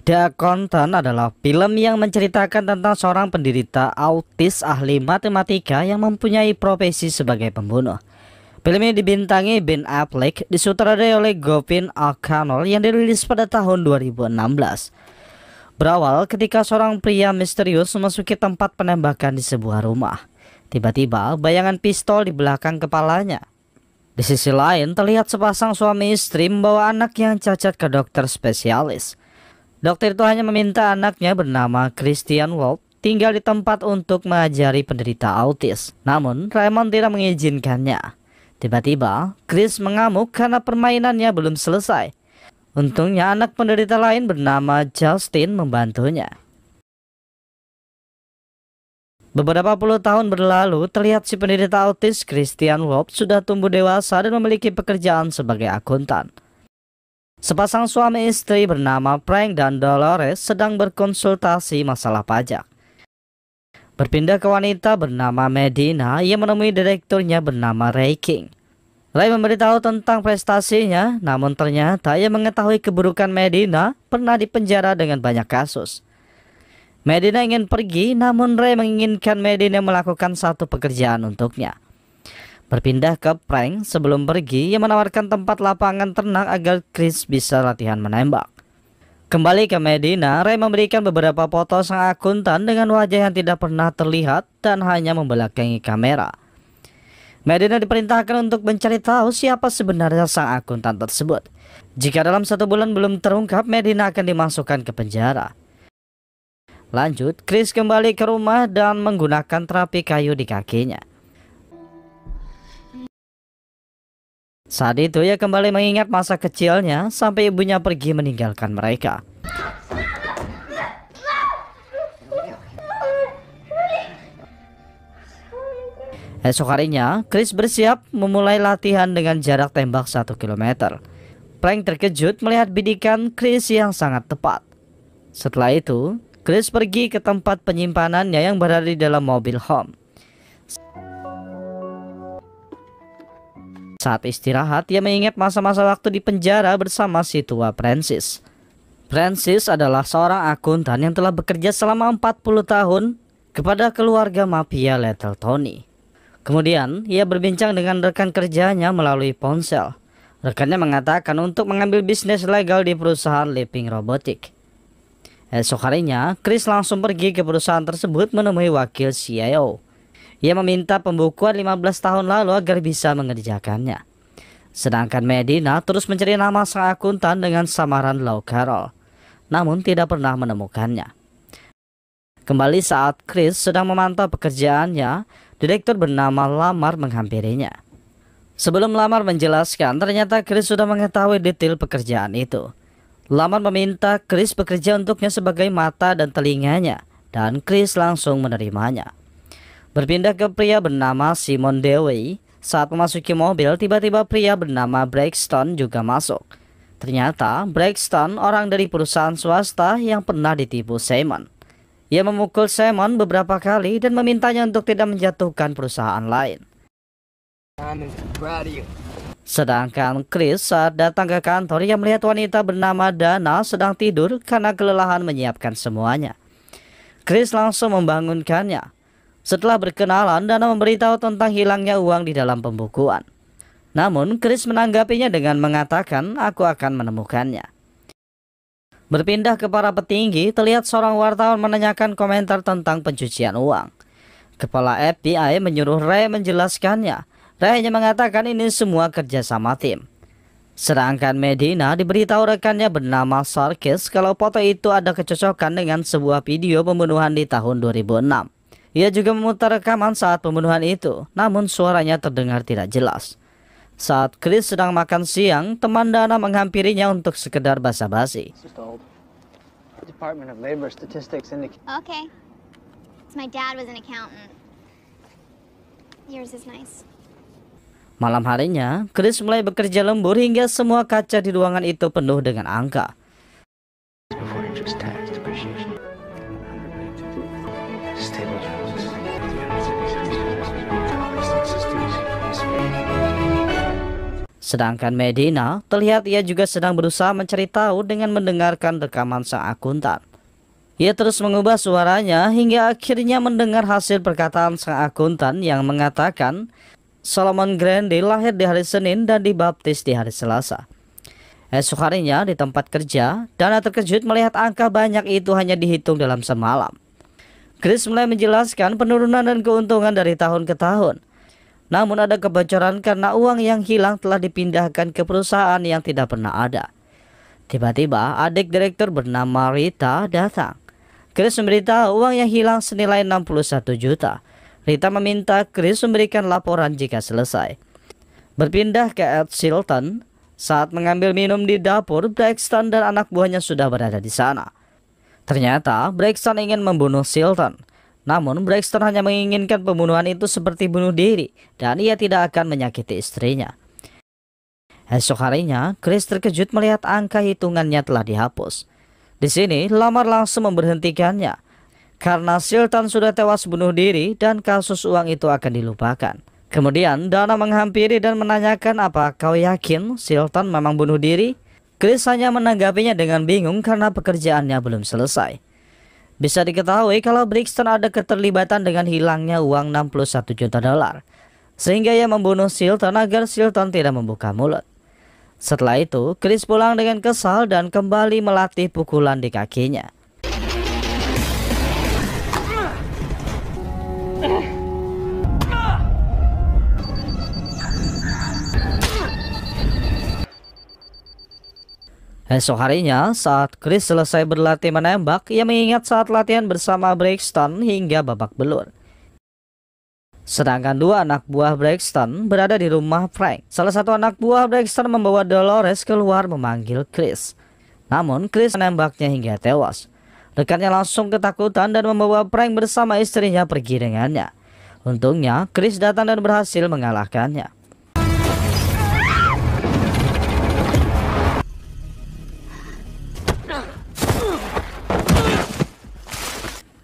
The Accountant adalah film yang menceritakan tentang seorang penderita autis ahli matematika yang mempunyai profesi sebagai pembunuh. Film ini dibintangi Ben Affleck, disutradarai oleh Gavin O'Connell yang dirilis pada tahun 2016. Berawal ketika seorang pria misterius memasuki tempat penembakan di sebuah rumah. Tiba-tiba bayangan pistol di belakang kepalanya. Di sisi lain terlihat sepasang suami istri membawa anak yang cacat ke dokter spesialis. Dokter itu hanya meminta anaknya bernama Christian Wolf tinggal di tempat untuk mengajari penderita autis. Namun Raymond tidak mengizinkannya. Tiba-tiba Chris mengamuk karena permainannya belum selesai. Untungnya anak penderita lain bernama Justin membantunya. Beberapa puluh tahun berlalu, terlihat si penderita autis Christian Wolf sudah tumbuh dewasa dan memiliki pekerjaan sebagai akuntan. Sepasang suami istri bernama Frank dan Dolores sedang berkonsultasi masalah pajak. Berpindah ke wanita bernama Medina yang menemui direkturnya bernama Ray King. Ray memberitahu tentang prestasinya, namun ternyata ia mengetahui keburukan Medina pernah dipenjara dengan banyak kasus. Medina ingin pergi, namun Ray menginginkan Medina melakukan satu pekerjaan untuknya. Berpindah ke Frank, sebelum pergi, ia menawarkan tempat lapangan ternak agar Chris bisa latihan menembak. Kembali ke Medina, Ray memberikan beberapa foto sang akuntan dengan wajah yang tidak pernah terlihat dan hanya membelakangi kamera. Medina diperintahkan untuk mencari tahu siapa sebenarnya sang akuntan tersebut. Jika dalam 1 bulan belum terungkap, Medina akan dimasukkan ke penjara. Lanjut, Chris kembali ke rumah dan menggunakan terapi kayu di kakinya. Saat itu ia kembali mengingat masa kecilnya sampai ibunya pergi meninggalkan mereka. Esok harinya, Chris bersiap memulai latihan dengan jarak tembak 1 km. Frank terkejut melihat bidikan Chris yang sangat tepat. Setelah itu, Chris pergi ke tempat penyimpanannya yang berada di dalam mobil home. Saat istirahat, ia mengingat masa-masa waktu di penjara bersama si tua Francis. Francis adalah seorang akuntan yang telah bekerja selama 40 tahun kepada keluarga mafia Little Tony. Kemudian, ia berbincang dengan rekan kerjanya melalui ponsel. Rekannya mengatakan untuk mengambil bisnis legal di perusahaan Leaping Robotics. Esok harinya, Chris langsung pergi ke perusahaan tersebut menemui wakil CIO. Ia meminta pembukuan 15 tahun lalu agar bisa mengerjakannya. Sedangkan Medina terus mencari nama sang akuntan dengan samaran Lou Carroll, namun tidak pernah menemukannya. Kembali saat Chris sedang memantau pekerjaannya, direktur bernama Lamar menghampirinya. Sebelum Lamar menjelaskan, ternyata Chris sudah mengetahui detail pekerjaan itu. Lamar meminta Chris bekerja untuknya sebagai mata dan telinganya, dan Chris langsung menerimanya. Berpindah ke pria bernama Simon Dewey, saat memasuki mobil, tiba-tiba pria bernama Braxton juga masuk. Ternyata Braxton orang dari perusahaan swasta yang pernah ditipu Simon. Ia memukul Simon beberapa kali dan memintanya untuk tidak menjatuhkan perusahaan lain. Sedangkan Chris saat datang ke kantor, ia melihat wanita bernama Dana sedang tidur karena kelelahan menyiapkan semuanya. Chris langsung membangunkannya. Setelah berkenalan, Dana memberitahu tentang hilangnya uang di dalam pembukuan. Namun, Chris menanggapinya dengan mengatakan, "Aku akan menemukannya." Berpindah ke para petinggi, terlihat seorang wartawan menanyakan komentar tentang pencucian uang. Kepala FBI menyuruh Ray menjelaskannya. Ray hanya mengatakan ini semua kerjasama tim. Sedangkan Medina diberitahu rekannya bernama Sarkis kalau foto itu ada kecocokan dengan sebuah video pembunuhan di tahun 2006. Ia juga memutar rekaman saat pembunuhan itu, namun suaranya terdengar tidak jelas. Saat Chris sedang makan siang, teman Dana menghampirinya untuk sekedar basa-basi. Okay. My dad was an accountant. Yours is nice. Malam harinya, Chris mulai bekerja lembur hingga semua kaca di ruangan itu penuh dengan angka. Sedangkan Medina terlihat ia juga sedang berusaha mencari tahu dengan mendengarkan rekaman sang akuntan. Ia terus mengubah suaranya hingga akhirnya mendengar hasil perkataan sang akuntan yang mengatakan Solomon Grundy lahir di hari Senin dan dibaptis di hari Selasa. Esok harinya di tempat kerja, Dana terkejut melihat angka banyak itu hanya dihitung dalam semalam. Chris mulai menjelaskan penurunan dan keuntungan dari tahun ke tahun. Namun ada kebocoran karena uang yang hilang telah dipindahkan ke perusahaan yang tidak pernah ada. Tiba-tiba adik direktur bernama Rita datang. Chris memberitahu uang yang hilang senilai 61 juta. Rita meminta Chris memberikan laporan jika selesai. Berpindah ke Ed Chilton, saat mengambil minum di dapur, Braxton dan anak buahnya sudah berada di sana. Ternyata Braxton ingin membunuh Chilton. Namun Braxton hanya menginginkan pembunuhan itu seperti bunuh diri dan ia tidak akan menyakiti istrinya. Esok harinya, Chris terkejut melihat angka hitungannya telah dihapus. Di sini, Lamar langsung memberhentikannya karena Chilton sudah tewas bunuh diri dan kasus uang itu akan dilupakan. Kemudian Dana menghampiri dan menanyakan, apa kau yakin Chilton memang bunuh diri? Chris hanya menanggapinya dengan bingung karena pekerjaannya belum selesai. Bisa diketahui kalau Braxton ada keterlibatan dengan hilangnya uang 61 juta dolar. Sehingga ia membunuh Chilton agar Chilton tidak membuka mulut. Setelah itu, Chris pulang dengan kesal dan kembali melatih pukulan di kakinya. Esok harinya, saat Chris selesai berlatih menembak, ia mengingat saat latihan bersama Braxton hingga babak belur. Sedangkan dua anak buah Braxton berada di rumah Frank. Salah satu anak buah Braxton membawa Dolores keluar memanggil Chris. Namun Chris menembaknya hingga tewas. Rekannya langsung ketakutan dan membawa Frank bersama istrinya pergi dengannya. Untungnya Chris datang dan berhasil mengalahkannya.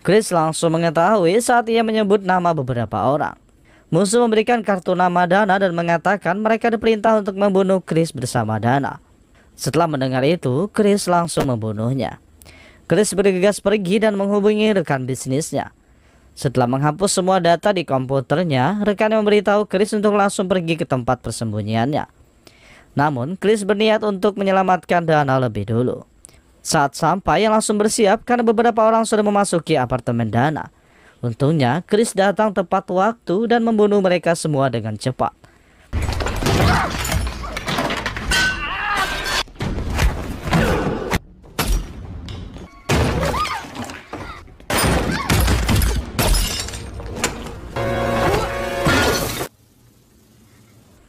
Chris langsung mengetahui saat ia menyebut nama beberapa orang. Musuh memberikan kartu nama Dana dan mengatakan mereka diperintah untuk membunuh Chris bersama Dana. Setelah mendengar itu, Chris langsung membunuhnya. Chris bergegas pergi dan menghubungi rekan bisnisnya. Setelah menghapus semua data di komputernya, rekannya memberitahu Chris untuk langsung pergi ke tempat persembunyiannya. Namun, Chris berniat untuk menyelamatkan Dana lebih dulu. Saat sampai, ia langsung bersiap karena beberapa orang sudah memasuki apartemen Dana. Untungnya, Chris datang tepat waktu dan membunuh mereka semua dengan cepat.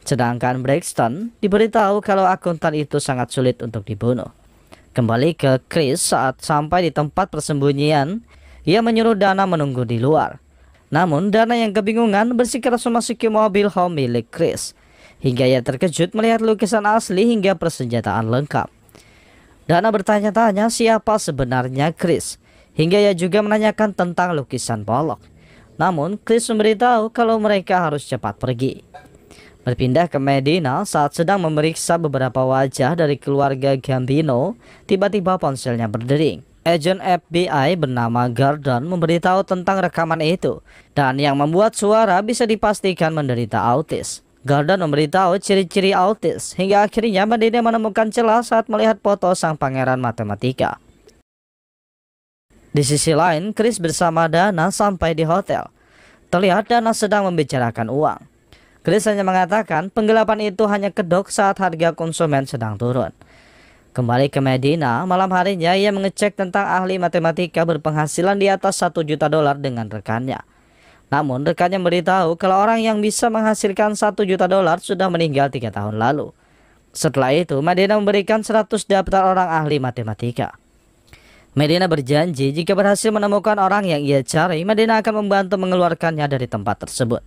Sedangkan Braxton diberitahu kalau akuntan itu sangat sulit untuk dibunuh. Kembali ke Chris saat sampai di tempat persembunyian, ia menyuruh Dana menunggu di luar. Namun Dana yang kebingungan bersikeras memasuki mobil home milik Chris. Hingga ia terkejut melihat lukisan asli hingga persenjataan lengkap. Dana bertanya-tanya siapa sebenarnya Chris. Hingga ia juga menanyakan tentang lukisan Pollock. Namun Chris memberitahu kalau mereka harus cepat pergi. Berpindah ke Medina saat sedang memeriksa beberapa wajah dari keluarga Gambino, tiba-tiba ponselnya berdering. Agen FBI bernama Gordon memberitahu tentang rekaman itu, dan yang membuat suara bisa dipastikan menderita autis. Gordon memberitahu ciri-ciri autis, hingga akhirnya Medina menemukan celah saat melihat foto sang pangeran matematika. Di sisi lain, Chris bersama Dana sampai di hotel. Terlihat Dana sedang membicarakan uang. Chris hanya mengatakan penggelapan itu hanya kedok saat harga konsumen sedang turun. Kembali ke Medina, malam harinya ia mengecek tentang ahli matematika berpenghasilan di atas 1 juta dolar dengan rekannya. Namun rekannya beritahu kalau orang yang bisa menghasilkan 1 juta dolar sudah meninggal 3 tahun lalu. Setelah itu, Medina memberikan 100 daftar orang ahli matematika. Medina berjanji jika berhasil menemukan orang yang ia cari, Medina akan membantu mengeluarkannya dari tempat tersebut.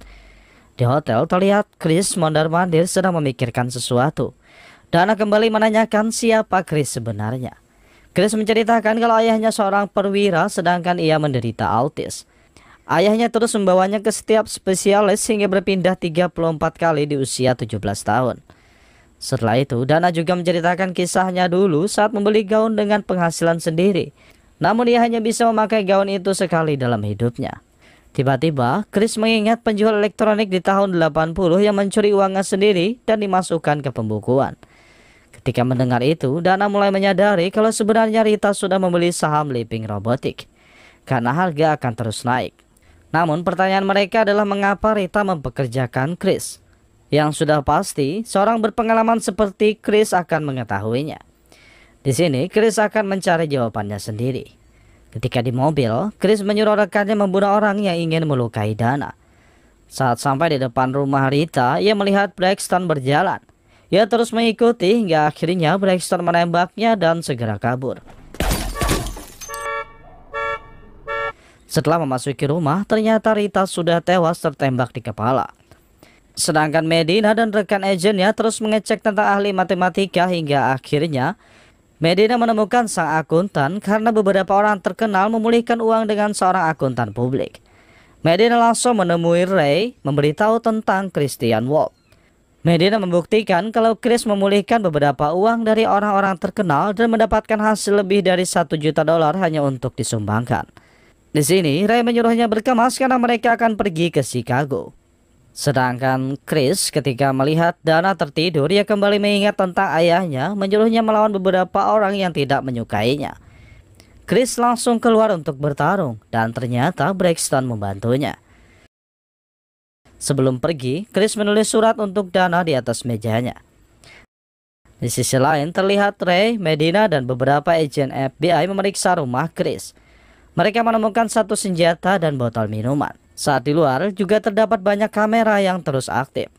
Di hotel terlihat Chris mondar-mandir sedang memikirkan sesuatu. Dana kembali menanyakan siapa Chris sebenarnya. Chris menceritakan kalau ayahnya seorang perwira sedangkan ia menderita autis. Ayahnya terus membawanya ke setiap spesialis hingga berpindah 34 kali di usia 17 tahun. Setelah itu, Dana juga menceritakan kisahnya dulu saat membeli gaun dengan penghasilan sendiri. Namun ia hanya bisa memakai gaun itu sekali dalam hidupnya. Tiba-tiba, Chris mengingat penjual elektronik di tahun 80 yang mencuri uangnya sendiri dan dimasukkan ke pembukuan. Ketika mendengar itu, Dana mulai menyadari kalau sebenarnya Rita sudah membeli saham Leaping Robotics karena harga akan terus naik. Namun pertanyaan mereka adalah mengapa Rita mempekerjakan Chris. Yang sudah pasti, seorang berpengalaman seperti Chris akan mengetahuinya. Di sini, Chris akan mencari jawabannya sendiri. Ketika di mobil, Chris menyuruh rekannya membunuh orang yang ingin melukai Dana. Saat sampai di depan rumah Rita, ia melihat Braxton berjalan. Ia terus mengikuti hingga akhirnya Braxton menembaknya dan segera kabur. Setelah memasuki rumah, ternyata Rita sudah tewas tertembak di kepala. Sedangkan Medina dan rekan agennya terus mengecek tentang ahli matematika hingga akhirnya Medina menemukan sang akuntan karena beberapa orang terkenal memulihkan uang dengan seorang akuntan publik. Medina langsung menemui Ray memberitahu tentang Christian Wolf. Medina membuktikan kalau Chris memulihkan beberapa uang dari orang-orang terkenal dan mendapatkan hasil lebih dari $1 juta hanya untuk disumbangkan. Di sini, Ray menyuruhnya berkemas karena mereka akan pergi ke Chicago. Sedangkan Chris ketika melihat Dana tertidur, ia kembali mengingat tentang ayahnya menyuruhnya melawan beberapa orang yang tidak menyukainya. Chris langsung keluar untuk bertarung dan ternyata Braxton membantunya. Sebelum pergi, Chris menulis surat untuk Dana di atas mejanya. Di sisi lain terlihat Ray, Medina dan beberapa agen FBI memeriksa rumah Chris. Mereka menemukan satu senjata dan botol minuman. Saat di luar juga terdapat banyak kamera yang terus aktif.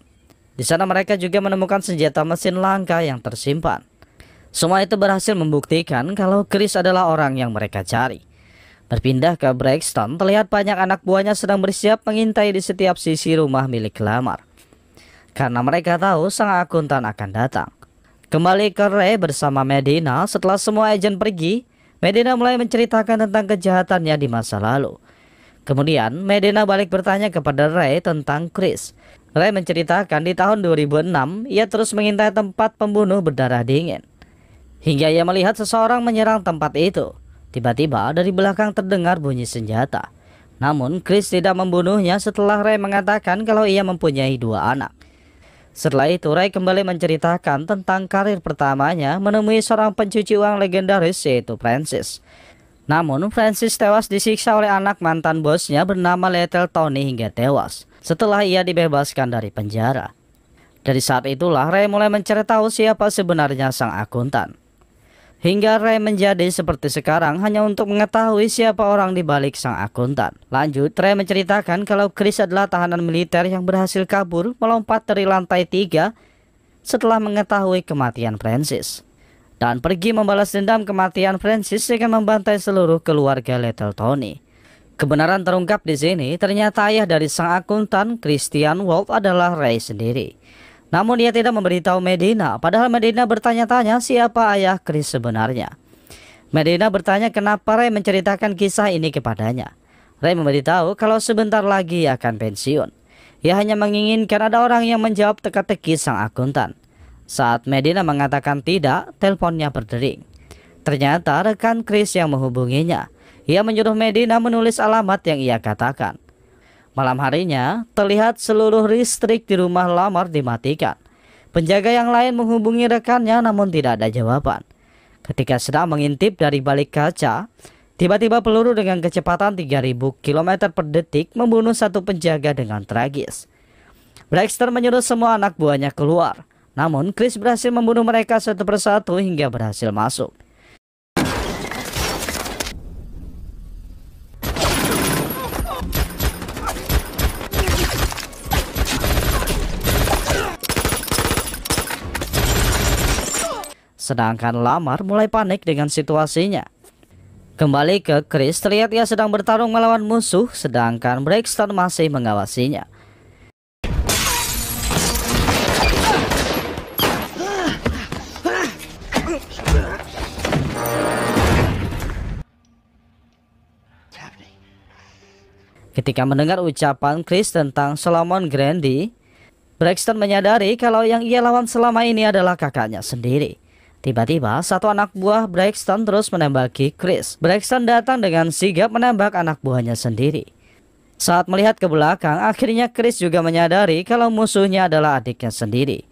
Di sana mereka juga menemukan senjata mesin langka yang tersimpan. Semua itu berhasil membuktikan kalau Chris adalah orang yang mereka cari. Berpindah ke Braxton, terlihat banyak anak buahnya sedang bersiap mengintai di setiap sisi rumah milik Lamar. Karena mereka tahu sang akuntan akan datang. Kembali ke Ray bersama Medina, setelah semua agen pergi, Medina mulai menceritakan tentang kejahatannya di masa lalu. Kemudian, Medina balik bertanya kepada Ray tentang Chris. Ray menceritakan di tahun 2006, ia terus mengintai tempat pembunuh berdarah dingin. Hingga ia melihat seseorang menyerang tempat itu. Tiba-tiba dari belakang terdengar bunyi senjata. Namun, Chris tidak membunuhnya setelah Ray mengatakan kalau ia mempunyai 2 anak. Setelah itu, Ray kembali menceritakan tentang karir pertamanya menemui seorang pencuci uang legendaris yaitu Francis. Namun, Francis tewas disiksa oleh anak mantan bosnya bernama Little Tony hingga tewas setelah ia dibebaskan dari penjara. Dari saat itulah Ray mulai mencari tahu siapa sebenarnya sang akuntan. Hingga Ray menjadi seperti sekarang hanya untuk mengetahui siapa orang di balik sang akuntan. Lanjut, Ray menceritakan kalau Chris adalah tahanan militer yang berhasil kabur melompat dari lantai 3 setelah mengetahui kematian Francis. Dan pergi membalas dendam kematian Francis dengan membantai seluruh keluarga Little Tony. Kebenaran terungkap di sini, ternyata ayah dari sang akuntan Christian Wolf adalah Ray sendiri. Namun dia tidak memberitahu Medina, padahal Medina bertanya-tanya siapa ayah Chris sebenarnya. Medina bertanya kenapa Ray menceritakan kisah ini kepadanya. Ray memberitahu kalau sebentar lagi akan pensiun. Ia hanya menginginkan ada orang yang menjawab teka-teki sang akuntan. Saat Medina mengatakan tidak, teleponnya berdering. Ternyata rekan Chris yang menghubunginya. Ia menyuruh Medina menulis alamat yang ia katakan. Malam harinya, terlihat seluruh listrik di rumah Lamar dimatikan. Penjaga yang lain menghubungi rekannya namun tidak ada jawaban. Ketika sedang mengintip dari balik kaca, tiba-tiba peluru dengan kecepatan 3000 km per detik membunuh satu penjaga dengan tragis. Braxton menyuruh semua anak buahnya keluar. Namun Chris berhasil membunuh mereka satu persatu hingga berhasil masuk. Sedangkan Lamar mulai panik dengan situasinya. Kembali ke Chris, terlihat ia sedang bertarung melawan musuh, sedangkan Braxton masih mengawasinya. Ketika mendengar ucapan Chris tentang Solomon Grundy, Braxton menyadari kalau yang ia lawan selama ini adalah kakaknya sendiri. Tiba-tiba satu anak buah Braxton terus menembaki Chris. Braxton datang dengan sigap menembak anak buahnya sendiri. Saat melihat ke belakang, akhirnya Chris juga menyadari kalau musuhnya adalah adiknya sendiri.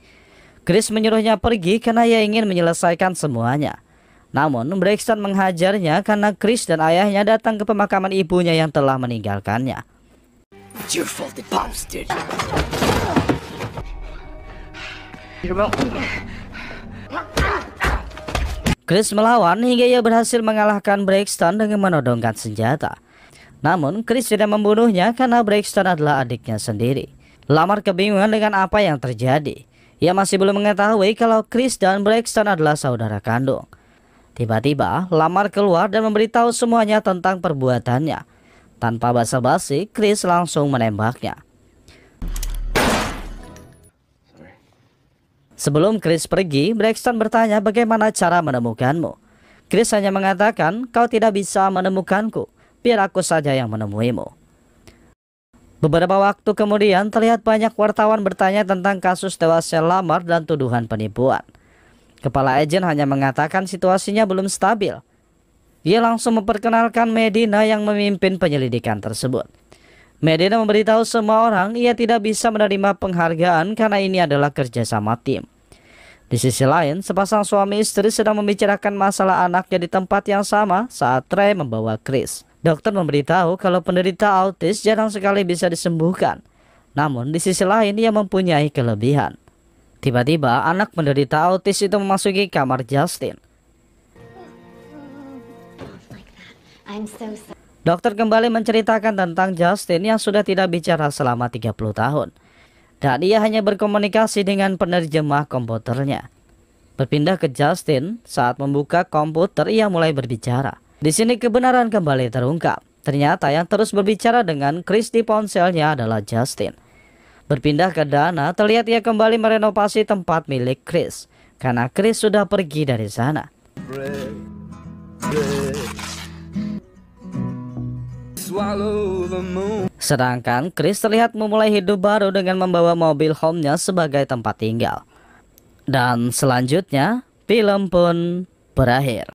Chris menyuruhnya pergi karena ia ingin menyelesaikan semuanya. Namun Braxton menghajarnya karena Chris dan ayahnya datang ke pemakaman ibunya yang telah meninggalkannya. It's your fault that Pops did. Chris melawan hingga ia berhasil mengalahkan Braxton dengan menodongkan senjata. Namun Chris tidak membunuhnya karena Braxton adalah adiknya sendiri. Lamar kebingungan dengan apa yang terjadi. Ia masih belum mengetahui kalau Chris dan Braxton adalah saudara kandung. Tiba-tiba Lamar keluar dan memberitahu semuanya tentang perbuatannya. Tanpa basa-basi, Chris langsung menembaknya. Sebelum Chris pergi, Braxton bertanya bagaimana cara menemukanmu. Chris hanya mengatakan, kau tidak bisa menemukanku, biar aku saja yang menemuimu. Beberapa waktu kemudian terlihat banyak wartawan bertanya tentang kasus tewasnya Lamar dan tuduhan penipuan. Kepala agen hanya mengatakan situasinya belum stabil. Ia langsung memperkenalkan Medina yang memimpin penyelidikan tersebut. Medina memberitahu semua orang ia tidak bisa menerima penghargaan karena ini adalah kerjasama tim. Di sisi lain, sepasang suami istri sedang membicarakan masalah anaknya di tempat yang sama saat Trey membawa Chris. Dokter memberitahu kalau penderita autis jarang sekali bisa disembuhkan. Namun di sisi lain ia mempunyai kelebihan. Tiba-tiba anak penderita autis itu memasuki kamar Justin. Dokter kembali menceritakan tentang Justin yang sudah tidak bicara selama 30 tahun. Dan ia hanya berkomunikasi dengan penerjemah komputernya. Berpindah ke Justin, saat membuka komputer ia mulai berbicara. Di sini kebenaran kembali terungkap. Ternyata yang terus berbicara dengan Chris di ponselnya adalah Justin. Berpindah ke Dana, terlihat ia kembali merenovasi tempat milik Chris. Karena Chris sudah pergi dari sana. Sedangkan Chris terlihat memulai hidup baru dengan membawa mobil home-nya sebagai tempat tinggal. Dan selanjutnya, film pun berakhir.